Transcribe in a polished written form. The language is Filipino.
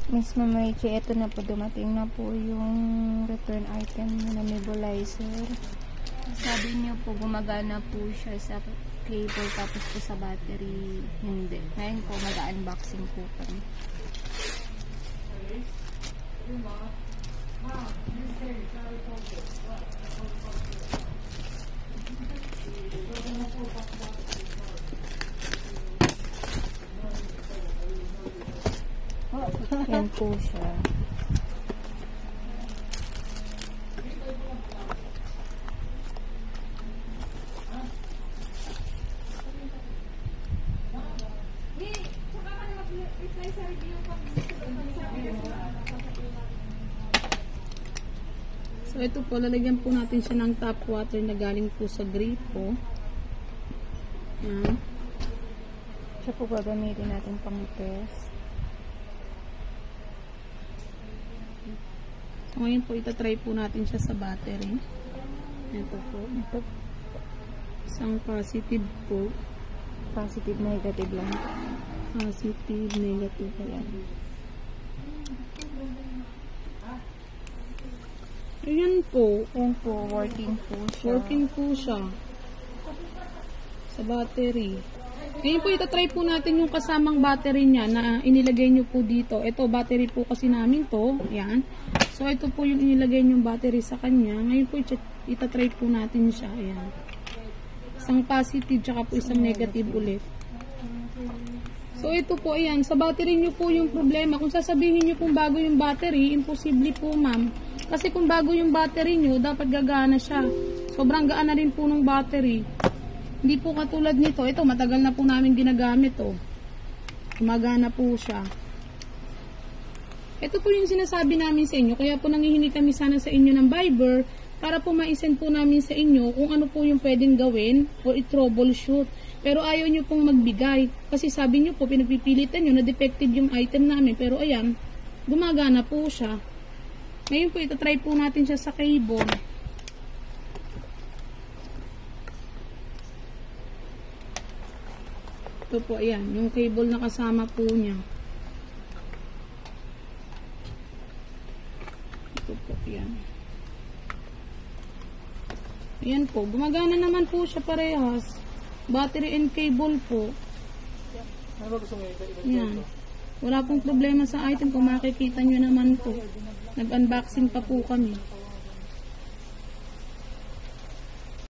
Miss Mamichi, ito na po, dumating na po yung return item na nebulizer. Sabi niyo po, gumagana po siya sa cable, tapos po sa battery, hindi. Ngayon po, mag-unboxing po kami. Yan po siya. So ito po, lalagyan po natin siya ng tap water na galing po sa gripo. Yan. Siya po gagamitin natin pang test. So ngayon po, itatry po natin siya sa battery. Ito po. Ito, Isang positive po. positive, negative lang. Positive, negative. Ayan. Ayan po. Yan po, working po siya. Working po siya. Sa battery. Ngayon po, itatry po natin yung kasamang battery niya na inilagay nyo po dito. Ito, battery po kasi namin to. Ayan. So, ito po yung inilagay yung battery sa kanya. Ngayon po, itatry po natin siya. Ayan. Isang positive, tsaka po isang negative ulit. So, ito po, ayan. Sa battery nyo po yung problema. Kung sasabihin nyo kung bago yung battery, imposible po, ma'am. Kasi kung bago yung battery nyo, dapat gagana siya. Sobrang gaan na rin po ng battery. Hindi po katulad nito. Ito, matagal na po namin ginagamit, oh. Gumagana po siya. Ito po yung sinasabi namin sa inyo. Kaya po nangihingi kami sana sa inyo ng Viber para po ma-send po namin sa inyo kung ano po yung pwedeng gawin or i-troubleshoot. Pero ayaw nyo pong magbigay. Kasi sabi nyo po, pinagpipilitan nyo na defective yung item namin. Pero ayan, gumagana po siya. Ngayon po, itatry po natin siya sa cable. Ito po, ayan. Yung cable na kasama po niya. Ito po, ayan. Ayan po. Gumagana naman po siya parehas. Battery and cable po. Ayan. Wala pong problema sa item. Kung makikita nyo naman po. Nag-unboxing pa po kami.